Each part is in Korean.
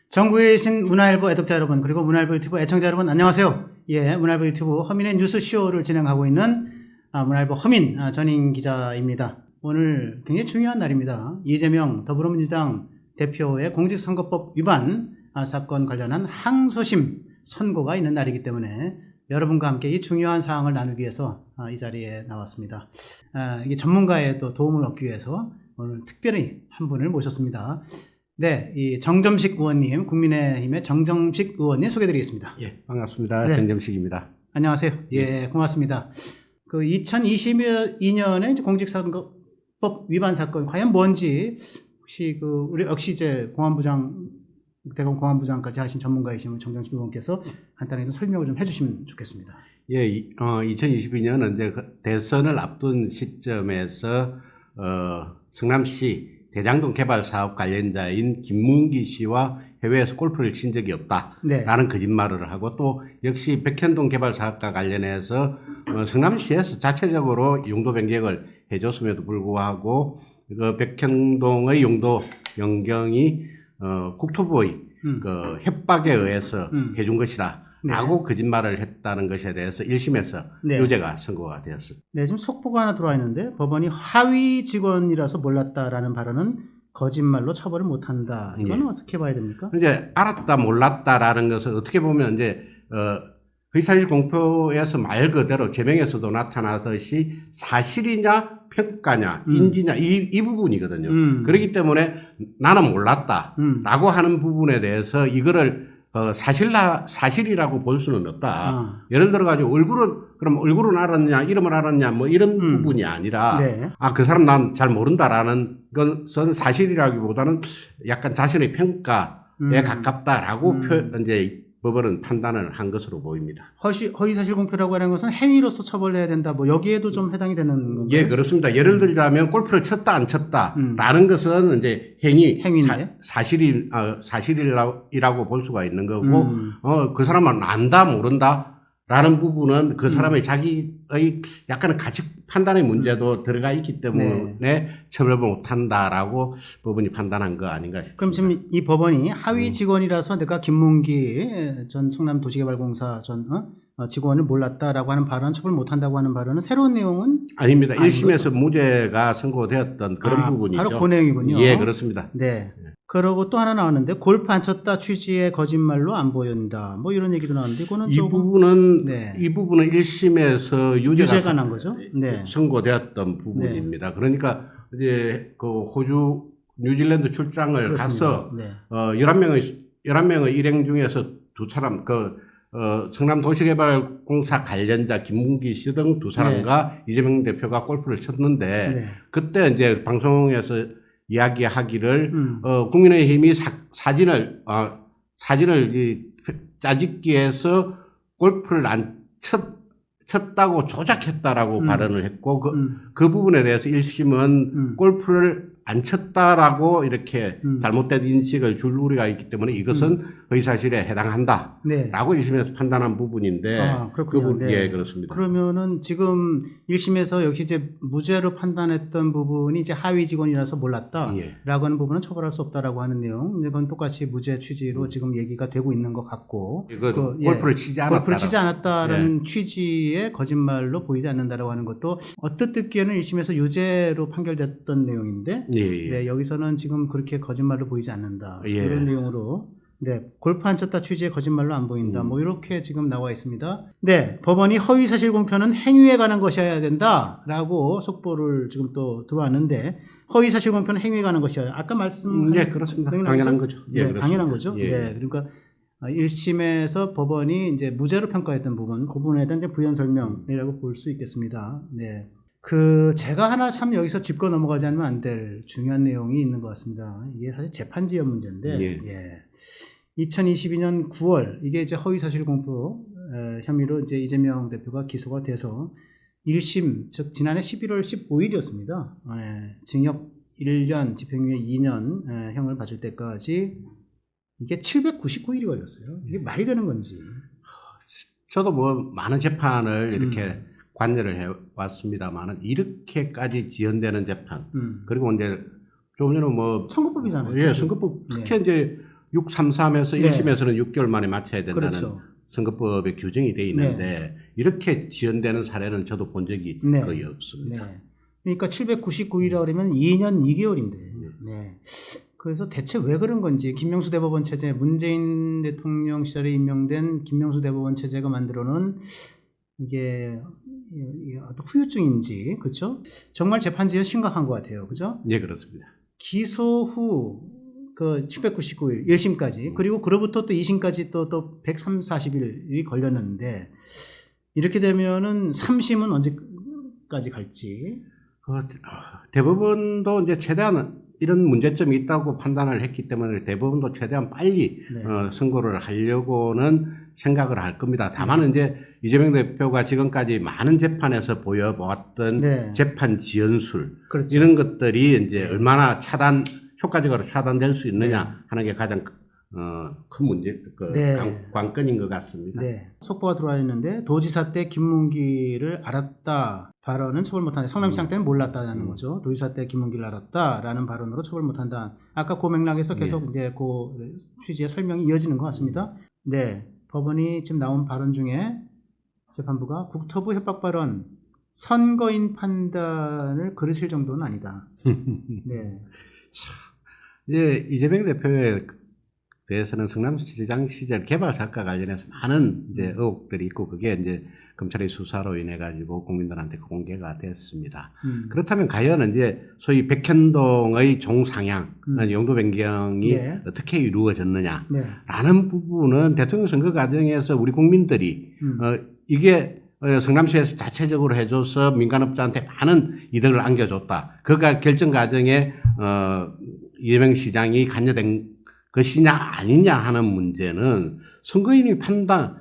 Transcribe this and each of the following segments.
전국에 계신 문화일보 애독자 여러분, 그리고 문화일보 유튜브 애청자 여러분, 안녕하세요. 예, 문화일보 유튜브 허민의 뉴스쇼를 진행하고 있는 문화일보 허민 전인 기자입니다. 오늘 굉장히 중요한 날입니다. 이재명 더불어민주당 대표의 공직선거법 위반 사건 관련한 항소심 선고가 있는 날이기 때문에 여러분과 함께 이 중요한 사항을 나누기 위해서 이 자리에 나왔습니다. 이게 전문가의 또 도움을 얻기 위해서 오늘 특별히 한 분을 모셨습니다. 네, 이 정점식 의원님, 국민의힘의 정점식 의원님 소개드리겠습니다. 예, 반갑습니다. 네. 정점식입니다. 안녕하세요. 예, 고맙습니다. 그 2022년에 공직선거법 위반 사건 과연 뭔지 혹시 우리 역시 이제 대검 공안부장까지 하신 전문가이신 정점식 의원께서 간단하게 좀 설명을 좀 해주시면 좋겠습니다. 예, 2022년은 이제 대선을 앞둔 시점에서 성남시 대장동 개발 사업 관련자인 김문기 씨와 해외에서 골프를 친 적이 없다라는 거짓말을 하고, 또 역시 백현동 개발 사업과 관련해서 성남시에서 자체적으로 용도 변경을 해줬음에도 불구하고 그 백현동의 용도 변경이 국토부의 그 협박에 의해서 해준 것이다. 라고 거짓말을 했다는 것에 대해서 1심에서 유죄가 선고가 되었습니다. 네, 지금 속보가 하나 들어와 있는데 법원이 하위 직원이라서 몰랐다라는 발언은 거짓말로 처벌을 못한다. 이건 어떻게 봐야 됩니까? 이제 알았다 몰랐다라는 것은 어떻게 보면 이제 의사실 공표에서 말 그대로 제명에서도 나타나듯이 사실이냐 평가냐 인지냐 이 부분이거든요. 그렇기 때문에 나는 몰랐다라고 하는 부분에 대해서 이거를 사실이라고 볼 수는 없다. 예를 들어가지고 그럼 얼굴은 알았냐, 이름을 알았냐, 뭐 이런 부분이 아니라, 그 사람 난 잘 모른다라는 것은 사실이라기보다는 약간 자신의 평가에 가깝다라고 이제 법원은 판단을 한 것으로 보입니다. 허위사실 공표라고 하는 것은 행위로서 처벌해야 된다. 뭐 여기에도 좀 해당이 되는 건가요? 예, 그렇습니다. 예를 들자면 골프를 쳤다 안 쳤다라는 것은 이제 행위인데 사실이라고 볼 수가 있는 거고, 그 사람은 안다 모른다라는 부분은 그 사람의 자기의 약간의 가치 판단의 문제도 들어가 있기 때문에 처벌을 못한다라고 법원이 판단한 거 아닌가 싶습니다. 그럼 지금 이 법원이 하위 직원이라서 내가 김문기 전 성남도시개발공사 전 직원을 몰랐다라고 하는 발언, 처벌 못한다고 하는 발언은 새로운 내용은 아닙니다. 1심에서 무죄가 선고되었던 그런 부분이죠. 바로 그 내용이군요. 예, 그렇습니다. 네. 그러고 또 하나 나왔는데 골프 안 쳤다 취지의 거짓말로 안 보인다. 뭐 이런 얘기도 나왔는데 이거는 이 부분은 1심에서 유죄가 난 거죠. 네. 선고되었던 부분입니다. 그러니까 이제 그 호주 뉴질랜드 출장을 그렇습니다. 가서 11명의 일행 중에서 두 사람 성남도시개발공사 관련자 김문기 씨 등 두 사람과 이재명 대표가 골프를 쳤는데 그때 이제 방송에서 이야기하기를 국민의힘이 사진을 짜집기 위해서 골프를 안 쳤다고 조작했다라고 발언을 했고 그 부분에 대해서 1심은 골프를 안 쳤다라고 이렇게 잘못된 인식을 줄 우리가 있기 때문에 이것은 허위사실에 해당한다라고 1심에서 판단한 부분인데 그렇군요. 예, 그렇습니다. 그러면은 지금 1심에서 역시 이제 무죄로 판단했던 부분이 이제 하위 직원이라서 몰랐다라고 하는 부분은 처벌할 수 없다라고 하는 내용, 이건 똑같이 무죄 취지로 지금 얘기가 되고 있는 것 같고, 골프를 치지 않았다라는 취지의 거짓말로 보이지 않는다라고 하는 것도 어뜻 듣기에는 1심에서 유죄로 판결됐던 내용인데, 네, 여기서는 지금 그렇게 거짓말로 보이지 않는다. 이런 내용으로, 골프 안 쳤다 취지의 거짓말로 안 보인다. 뭐 이렇게 지금 나와 있습니다. 네, 법원이 허위사실 공표는 행위에 관한 것이어야 된다라고 속보를 지금 또 들어왔는데, 허위사실 공표는 행위에 관한 것이어야, 아까 그렇습니다. 당연한 거죠. 당연한 거죠. 그러니까 1심에서 법원이 이제 무죄로 평가했던 부분, 그 부분에 대한 이제 부연 설명이라고 볼 수 있겠습니다. 네. 제가 하나 참 여기서 짚고 넘어가지 않으면 안 될 중요한 내용이 있는 것 같습니다. 이게 사실 재판지연 문제인데, 2022년 9월, 이게 이제 허위사실 공표 혐의로 이제 이재명 대표가 기소가 돼서 1심, 즉, 지난해 11월 15일이었습니다. 징역 1년, 집행유예 2년 형을 받을 때까지 이게 799일이 걸렸어요. 이게 말이 되는 건지. 저도 뭐 많은 재판을 이렇게 관여를 해왔습니다만은 이렇게까지 지연되는 재판 그리고 이제 조금 전에 뭐 선거법이잖아요. 예, 선거법 특히 이제 633에서 네. 1심에서는 6개월 만에 마쳐야 된다는 그렇죠. 선거법에 규정이 되어 있는데 이렇게 지연되는 사례는 저도 본 적이 네. 거의 없습니다. 네. 그러니까 799일이라 그러면 2년 2개월인데. 네. 그래서 대체 왜 그런 건지 김명수 대법원 체제, 문재인 대통령 시절에 임명된 김명수 대법원 체제가 만들어놓은 이게 어떤 후유증인지, 그렇죠? 정말 재판지가 심각한 것 같아요, 그죠? 네, 그렇습니다. 기소 후 그 799일 1심까지 그리고 그로부터 또 2심까지 또 140일이 걸렸는데 이렇게 되면은 3심은 언제까지 갈지. 대법원도 이제 최대한 이런 문제점이 있다고 판단을 했기 때문에 대법원도 최대한 빨리 네. 선고를 하려고는 생각을 할 겁니다. 다만 이제 이재명 대표가 지금까지 많은 재판에서 보여보았던 네. 재판 지연술 그렇죠. 이런 것들이 이제 네. 얼마나 효과적으로 차단될 수 있느냐 네. 하는 게 가장 큰 문제, 네. 관건인 것 같습니다. 네. 속보가 들어와 있는데 도지사 때 김문기를 알았다 발언은 처벌 못한다. 성남시장 때는 몰랐다는 거죠. 도지사 때 김문기를 알았다라는 발언으로 처벌 못한다. 아까 그 맥락에서 계속 이제 그 취지의 설명이 이어지는 것 같습니다. 네. 법원이 지금 나온 발언 중에 재판부가 국토부 협박 발언 선거인 판단을 그르칠 정도는 아니다. 네. 이제 이재명 대표에 대해서는 성남시장 시절 개발 사업과 관련해서 많은 이제 의혹들이 있고 그게 이제 검찰의 수사로 인해 가지고 국민들한테 공개가 됐습니다. 그렇다면 과연 이제 소위 백현동의 종상향, 용도 변경이 네. 어떻게 이루어졌느냐라는 네. 부분은 대통령 선거 과정에서 우리 국민들이 이게 성남시에서 자체적으로 해줘서 민간업자한테 많은 이득을 안겨줬다. 그가 결정 과정에 이재명 시장이 관여된 것이냐 아니냐 하는 문제는 선거인의 판단에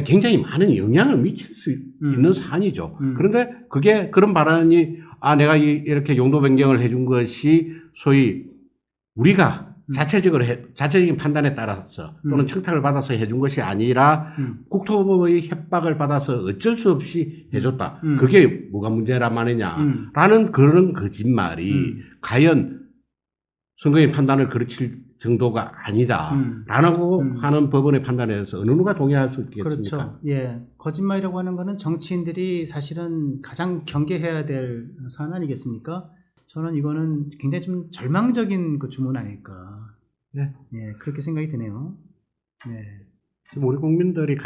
굉장히 많은 영향을 미칠 수 있는 사안이죠. 그런데 그게 그런 발언이 내가 이렇게 용도 변경을 해준 것이 소위 우리가 자체적인 판단에 따라서 또는 청탁을 받아서 해준 것이 아니라 국토부의 협박을 받아서 어쩔 수 없이 해줬다. 그게 뭐가 문제란 말이냐라는 그런 거짓말이 과연 선거인 판단을 그르칠 정도가 아니다라고 하는 법원의 판단에 대해서 어느 누가 동의할 수 있겠습니까? 그렇죠. 예. 거짓말이라고 하는 거는 정치인들이 사실은 가장 경계해야 될 사안 아니겠습니까? 저는 이거는 굉장히 좀 절망적인 그 주문 아닐까. 네. 예, 그렇게 생각이 드네요. 네. 지금 우리 국민들이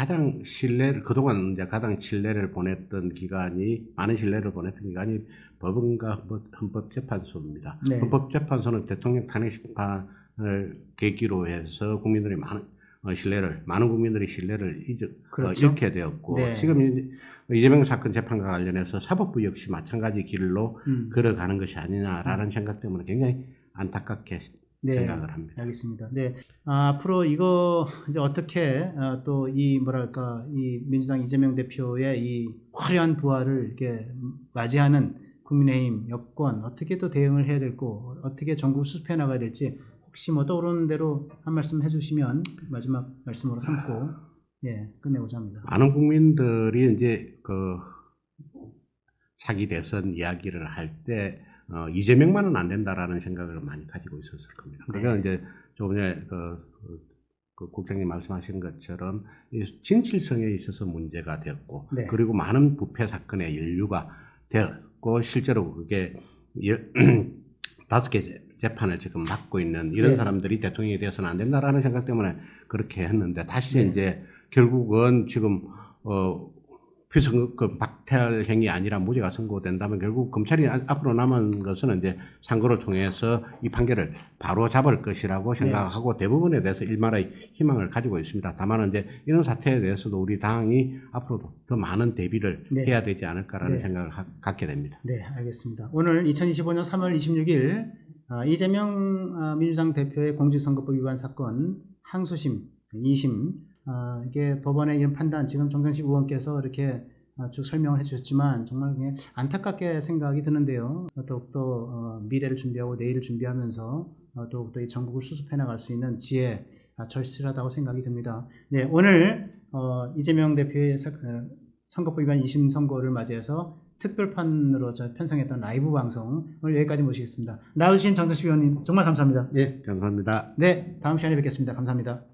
그동안 이제 가장 신뢰를 보냈던 기관이, 많은 신뢰를 보냈던 기관이 법원과 헌법재판소입니다. 네. 헌법재판소는 대통령 탄핵 심판을 계기로 해서 국민들이 많은 국민들이 신뢰를 그렇죠. 잃게 되었고, 네. 지금 이재명 사건 재판과 관련해서 사법부 역시 마찬가지 길로 걸어가는 것이 아니냐라는 생각 때문에 굉장히 안타깝게 생각을 합니다. 알겠습니다. 네. 앞으로 이거 이제 어떻게 또 이 민주당 이재명 대표의 이 화려한 부활을 이렇게 맞이하는 국민의힘 여권 어떻게 또 대응을 해야 될고 어떻게 전국 수습해 나가야 될지 혹시 뭐 떠오르는 대로 한 말씀 해주시면 마지막 말씀으로 삼고 끝내고자 합니다. 많은 국민들이 이제 차기 대선 이야기를 할 때 이재명만은 안 된다라는 생각을 많이 가지고 있었을 겁니다. 그러니까 이제 조금 전에 국장님 말씀하신 것처럼 진실성에 있어서 문제가 되었고 그리고 많은 부패 사건의 연루가 되었고 실제로 그게 5개 재판을 지금 맡고 있는 이런 사람들이 대통령이 되어서는 안 된다라는 생각 때문에 그렇게 했는데 다시 이제 결국은 지금 박탈 행위 아니라 무죄가 선고된다면 결국 검찰이 앞으로 남은 것은 이제 상고를 통해서 이 판결을 바로 잡을 것이라고 생각하고 대부분에 대해서 일말의 희망을 가지고 있습니다. 다만 이제 이런 사태에 대해서도 우리 당이 앞으로도 더 많은 대비를 해야 되지 않을까라는 생각을 갖게 됩니다. 네, 알겠습니다. 오늘 2025년 3월 26일 이재명 민주당 대표의 공직선거법 위반 사건 항소심 2심 이게 법원의 이런 판단 지금 정경식 의원께서 이렇게 쭉 설명을 해주셨지만 정말 그냥 안타깝게 생각이 드는데요. 더욱더 미래를 준비하고 내일을 준비하면서 더욱더 이 전국을 수습해 나갈 수 있는 지혜 절실하다고 생각이 듭니다. 네, 오늘 이재명 대표의 선거법 위반 2심 선고를 맞이해서 특별판으로 편성했던 라이브 방송 오늘 여기까지 모시겠습니다. 나오신 정정식 위원님 정말 감사합니다. 예, 감사합니다. 네, 다음 시간에 뵙겠습니다. 감사합니다.